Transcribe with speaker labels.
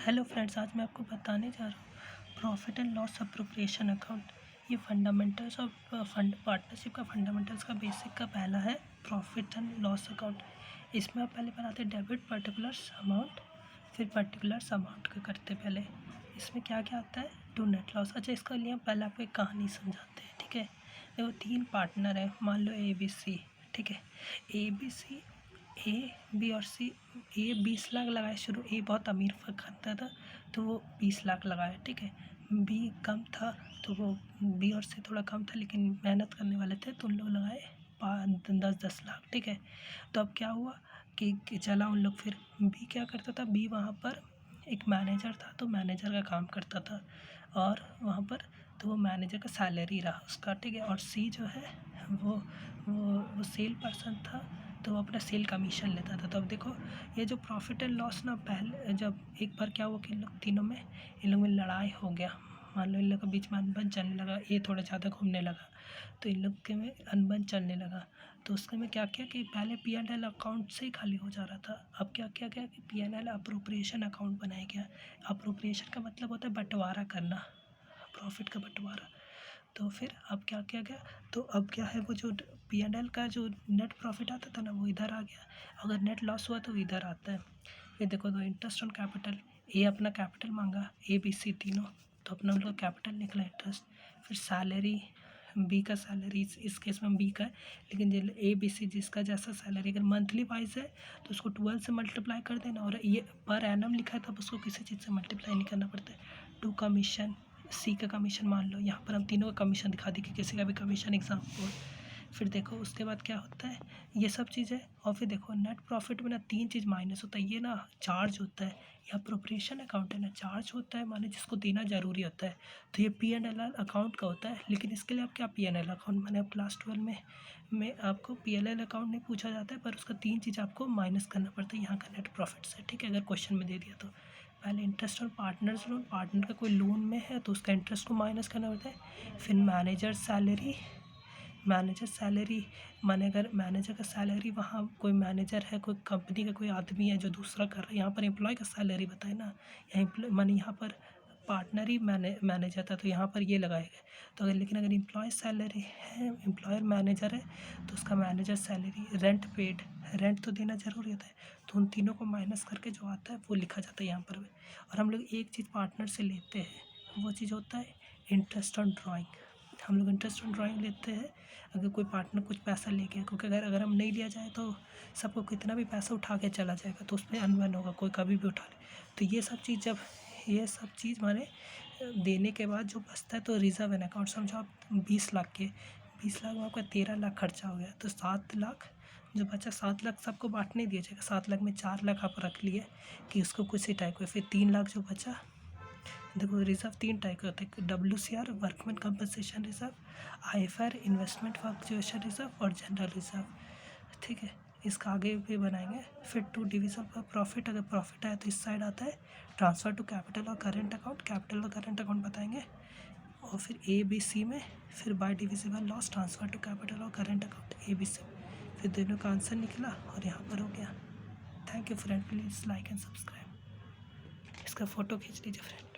Speaker 1: Hello friends, आज मैं आपको बताने जा रहा हूँ profit and loss appropriation account. ये फंडामेंटल्स ऑफ फंड पार्टनरशिप का फंडामेंटल्स का बेसिक का पहला है प्रॉफिट एंड लॉस अकाउंट। इसमें आप पहले बनाते हैं डेबिट पर्टिकुलर्स अमाउंट, फिर पर्टिकुलर्स अमाउंट का करते पहले। इसमें क्या क्या आता है टू नेट लॉस। अच्छा, इसका लिए पहले आपको एक कहानी समझाते हैं, ठीक है। देखो, 3 पार्टनर है, मान लो ए बी सी, ठीक है। A B C, A B और सी। ए 20 लाख लगाए शुरू, ए बहुत अमीर खाता था तो वो 20 लाख लगाया, ठीक है। बी कम था तो वो बी और सी थोड़ा कम था लेकिन मेहनत करने वाले थे तो उन लोग लगाए 10 लाख, ठीक है। तो अब क्या हुआ कि चला उन लोग, फिर बी क्या करता था, बी वहाँ पर एक मैनेजर था तो मैनेजर का काम करता था और वहाँ पर तो वो मैनेजर का सैलरी रहा उसका, ठीक है। और सी जो है वो सेल पर्सन था तो वो अपना सेल कमीशन लेता था। तो अब देखो, ये जो प्रॉफिट एंड लॉस ना, पहले जब एक बार क्या हुआ कि इन लोग तीनों में इन लोग में लड़ाई हो गया, मान लो इन लोग के बीच में अनबन चलने लगा, ये थोड़ा ज़्यादा घूमने लगा तो इन लोग के में अनबन चलने लगा। तो उसके में क्या किया कि पहले P&L अकाउंट से ही खाली हो जा रहा था, अब क्या किया गया कि P&L अप्रोप्रिएशन अकाउंट बनाया गया। अप्रोप्रिएशन का मतलब होता है बंटवारा करना, प्रॉफिट का बंटवारा। तो फिर अब क्या किया गया, तो अब क्या है, वो जो P&L का जो नेट प्रॉफिट आता था ना वो इधर आ गया, अगर नेट लॉस हुआ तो इधर आता है। फिर देखो, तो इंटरेस्ट ऑन कैपिटल, ए अपना कैपिटल मांगा, ए बी सी तीनों, तो अपना उनका कैपिटल निकला इंटरेस्ट। फिर सैलरी, बी का सैलरी, इस केस में बी का है, लेकिन जो ए बी सी जिसका जैसा सैलरी अगर मंथली वाइज है तो उसको 12 से मल्टीप्लाई कर देना, और ये पर एनम लिखा है तब उसको किसी चीज़ से मल्टीप्लाई नहीं करना पड़ता है। टू कमीशन, सी का कमीशन मान लो, यहाँ पर हम तीनों का कमीशन दिखा दी कि किसी का भी कमीशन एग्जाम्पल। फिर देखो उसके बाद क्या होता है, ये सब चीज़ें। और फिर देखो नेट प्रॉफिट में ना 3 चीज़ माइनस होता है, ये ना चार्ज होता है, या अप्रोप्रिएशन अकाउंट है ना चार्ज होता है, माने जिसको देना ज़रूरी होता है। तो ये P&L अकाउंट का होता है, लेकिन इसके लिए आप क्या P&L अकाउंट, मैंने अब क्लास 12 में आपको P&L अकाउंट नहीं पूछा जाता है, पर उसका 3 चीज़ आपको माइनस करना पड़ता है यहाँ का नेट प्रॉफिट से, ठीक है। अगर क्वेश्चन में दे दिया तो पहले interest on partners loan, partner का कोई लोन में है तो उसका इंटरेस्ट को माइनस करना पड़ता है। फिर मैनेजर सैलरी, माने अगर मैनेजर का सैलरी, वहाँ कोई मैनेजर है, कोई कंपनी का कोई आदमी है जो दूसरा कर रहा है, यहाँ पर एम्प्लॉय का सैलरी बताए ना, यहाँ एम्प्लॉय माने यहाँ पर पार्टनर ही मैनेजर था तो यहाँ पर ये लगाए गए। तो लेकिन अगर एम्प्लॉय सैलरी है, एम्प्लॉयर मैनेजर है तो उसका manager salary, rent paid, rent तो देना ज़रूरी होता है, तो उन तीनों को माइनस करके जो आता है वो लिखा जाता है यहाँ पर भी। और हम लोग एक चीज़ पार्टनर से लेते हैं, वो चीज़ होता है इंटरेस्ट ऑन ड्राइंग। हम लोग इंटरेस्ट ऑन ड्राइंग लेते हैं अगर कोई पार्टनर कुछ पैसा ले गया, क्योंकि अगर हम नहीं लिया जाए तो सबको कितना भी पैसा उठा के चला जाएगा तो उस पर अनबन होगा, कोई कभी भी उठा ले। तो ये सब चीज़ माने देने के बाद जो बचता है तो रिजर्व एन अकाउंट, समझो आप 20 लाख के, 20 लाख में आपका 13 लाख खर्चा हो गया तो 7 लाख जो बचा, 7 लाख सबको बांट नहीं दिया जाएगा, 7 लाख में 4 लाख आप रख लिए कि उसको कुछ ही टाइप का, फिर 3 लाख जो बचा। देखो, रिज़र्व 3 टाइप के होते हैं, WCR workman compensation reserve, IFR investment fluctuation reserve और जनरल रिज़र्व, ठीक है। इसका आगे भी बनाएंगे। फिर 2 डिवीज़न का प्रॉफिट, अगर प्रॉफिट आया तो इस साइड आता है ट्रांसफ़र टू कैपिटल और करेंट अकाउंट, कैपिटल और करेंट अकाउंट बताएंगे। और फिर ABC में फिर by divisible loss, transfer to capital और करेंट अकाउंट ABC। फिर दोनों का आंसर निकला और यहाँ पर हो गया। Thank you friend, please like and subscribe. इसका फ़ोटो खींच लीजिए फ्रेंड।